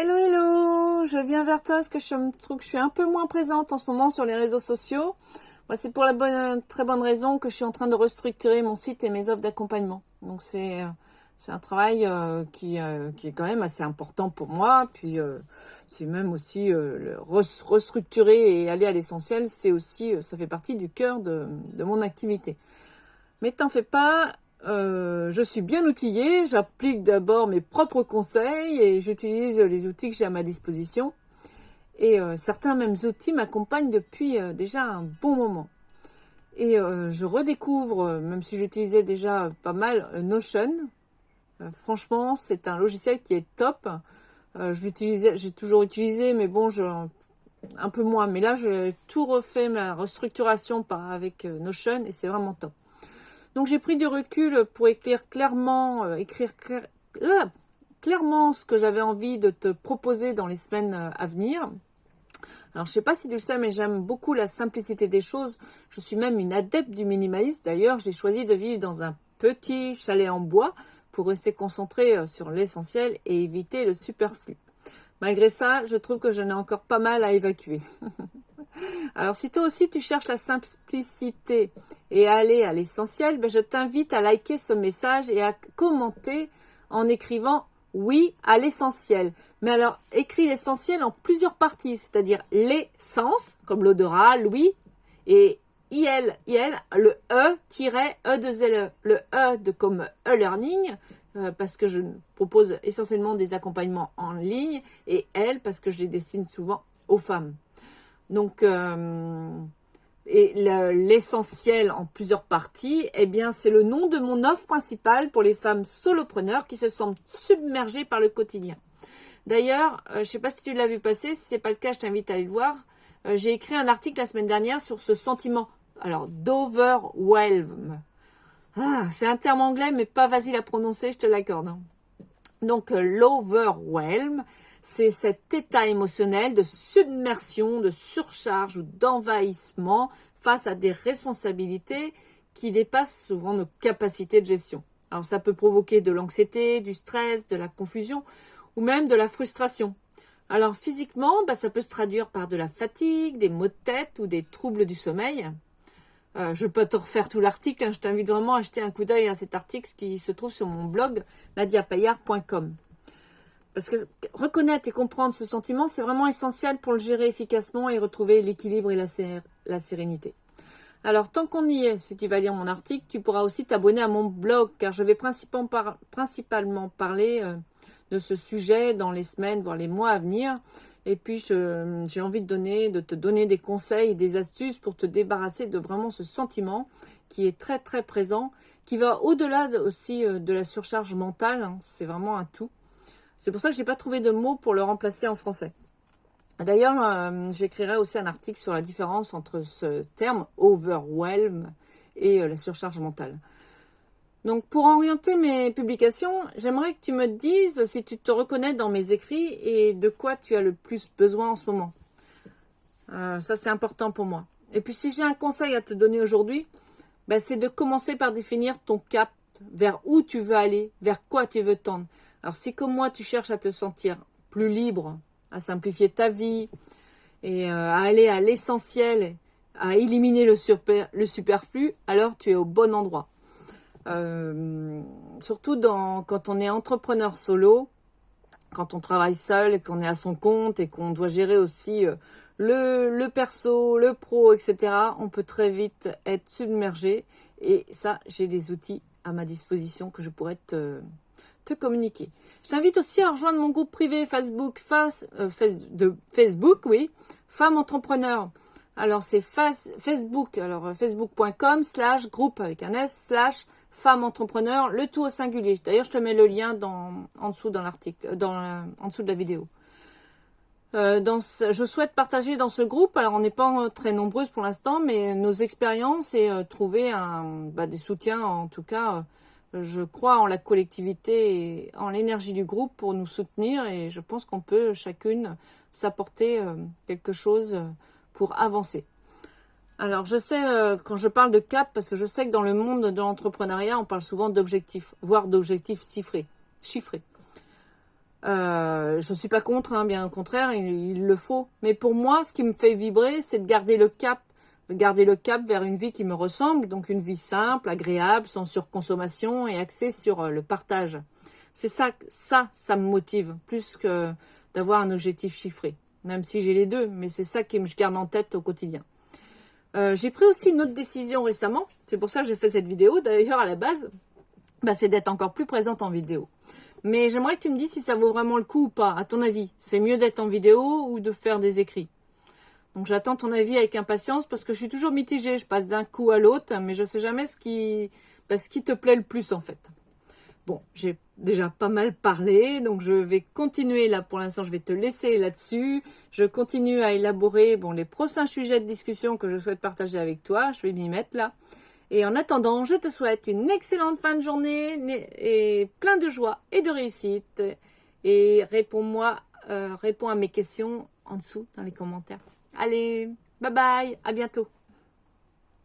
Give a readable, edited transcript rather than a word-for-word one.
Hello, hello, je viens vers toi parce que je trouve que je suis un peu moins présente en ce moment sur les réseaux sociaux. Moi, c'est pour la très bonne raison que je suis en train de restructurer mon site et mes offres d'accompagnement. Donc c'est un travail qui est quand même assez important pour moi. Puis c'est même aussi restructurer et aller à l'essentiel, c'est aussi ça fait partie du cœur de mon activité. Mais t'en fais pas, je suis bien outillée, j'applique d'abord mes propres conseils et j'utilise les outils que j'ai à ma disposition. Et certains mêmes outils m'accompagnent depuis déjà un bon moment. Et je redécouvre, même si j'utilisais déjà pas mal, Notion. Franchement, c'est un logiciel qui est top. J'ai toujours utilisé, mais bon, un peu moins. Mais là, j'ai tout refait, ma restructuration avec Notion et c'est vraiment top. Donc j'ai pris du recul pour écrire clairement ce que j'avais envie de te proposer dans les semaines à venir. Alors je sais pas si tu le sais, mais j'aime beaucoup la simplicité des choses. Je suis même une adepte du minimalisme. D'ailleurs, j'ai choisi de vivre dans un petit chalet en bois pour rester concentrée sur l'essentiel et éviter le superflu. Malgré ça, je trouve que j'en ai encore pas mal à évacuer. Alors si toi aussi tu cherches la simplicité et à aller à l'essentiel, je t'invite à liker ce message et à commenter en écrivant oui à l'essentiel. Mais alors écris l'essentiel en plusieurs parties, c'est-à-dire l'essence, comme l'odorat, l'ouïe, et IL, le E-E2LE, le E de comme e-learning, parce que je propose essentiellement des accompagnements en ligne, et L parce que je les destine souvent aux femmes. Donc, l'essentiel en plusieurs parties, eh bien, c'est le nom de mon offre principale pour les femmes solopreneurs qui se sentent submergées par le quotidien. D'ailleurs, je ne sais pas si tu l'as vu passer, si ce n'est pas le cas, je t'invite à aller le voir. J'ai écrit un article la semaine dernière sur ce sentiment, alors d'overwhelm. C'est un terme anglais, mais pas facile à prononcer, je te l'accorde. Donc, l'overwhelm, c'est cet état émotionnel de submersion, de surcharge ou d'envahissement face à des responsabilités qui dépassent souvent nos capacités de gestion. Alors ça peut provoquer de l'anxiété, du stress, de la confusion ou même de la frustration. Alors physiquement, ça peut se traduire par de la fatigue, des maux de tête ou des troubles du sommeil. Je ne vais pas te refaire tout l'article, je t'invite vraiment à jeter un coup d'œil à cet article qui se trouve sur mon blog nadiapayard.com. Parce que reconnaître et comprendre ce sentiment, c'est vraiment essentiel pour le gérer efficacement et retrouver l'équilibre et la sérénité. Alors, tant qu'on y est, si tu vas lire mon article, tu pourras aussi t'abonner à mon blog, car je vais principalement parler de ce sujet dans les semaines, voire les mois à venir. Et puis, j'ai envie de te donner des conseils et des astuces pour te débarrasser de vraiment ce sentiment qui est très, très présent, qui va au-delà aussi de la surcharge mentale. C'est vraiment un tout. C'est pour ça que je n'ai pas trouvé de mots pour le remplacer en français. D'ailleurs, j'écrirai aussi un article sur la différence entre ce terme overwhelm et la surcharge mentale. Donc, pour orienter mes publications, j'aimerais que tu me dises si tu te reconnais dans mes écrits et de quoi tu as le plus besoin en ce moment. Ça, c'est important pour moi. Et puis, si j'ai un conseil à te donner aujourd'hui, c'est de commencer par définir ton cap, vers où tu veux aller, vers quoi tu veux tendre. Alors, si comme moi, tu cherches à te sentir plus libre, à simplifier ta vie et à aller à l'essentiel, à éliminer le superflu, alors tu es au bon endroit. Surtout quand on est entrepreneur solo, quand on travaille seul et qu'on est à son compte et qu'on doit gérer aussi le perso, le pro, etc., on peut très vite être submergé. Et ça, j'ai des outils à ma disposition que je pourrais te communiquer. Je t'invite aussi à rejoindre mon groupe privé Facebook, Femmes Entrepreneurs. Alors, c'est Facebook, alors facebook.com/groupe avec un S /Femmes Entrepreneurs, le tout au singulier. D'ailleurs, je te mets le lien en dessous dans l'article, en dessous de la vidéo. Je souhaite partager dans ce groupe, alors on n'est pas très nombreuses pour l'instant, mais nos expériences et trouver des soutiens, en tout cas, je crois en la collectivité et en l'énergie du groupe pour nous soutenir et je pense qu'on peut chacune s'apporter quelque chose pour avancer. Alors je sais, quand je parle de cap, parce que je sais que dans le monde de l'entrepreneuriat, on parle souvent d'objectifs, voire d'objectifs chiffrés. Je suis pas contre, hein, bien au contraire, il le faut. Mais pour moi, ce qui me fait vibrer, c'est de garder le cap vers une vie qui me ressemble, donc une vie simple, agréable, sans surconsommation et axée sur le partage. C'est ça me motive, plus que d'avoir un objectif chiffré. Même si j'ai les deux, mais c'est ça que je garde en tête au quotidien. J'ai pris aussi une autre décision récemment, c'est pour ça que j'ai fait cette vidéo. D'ailleurs, à la base, c'est d'être encore plus présente en vidéo. Mais j'aimerais que tu me dises si ça vaut vraiment le coup ou pas, à ton avis. C'est mieux d'être en vidéo ou de faire des écrits? Donc j'attends ton avis avec impatience parce que je suis toujours mitigée. Je passe d'un coup à l'autre, mais je sais jamais ce qui te plaît le plus en fait. Bon, j'ai déjà pas mal parlé, donc je vais continuer là. Pour l'instant, je vais te laisser là-dessus. Je continue à élaborer les prochains sujets de discussion que je souhaite partager avec toi. Je vais m'y mettre là. Et en attendant, je te souhaite une excellente fin de journée et plein de joie et de réussite. Et réponds à mes questions en dessous dans les commentaires. Allez, bye bye, à bientôt.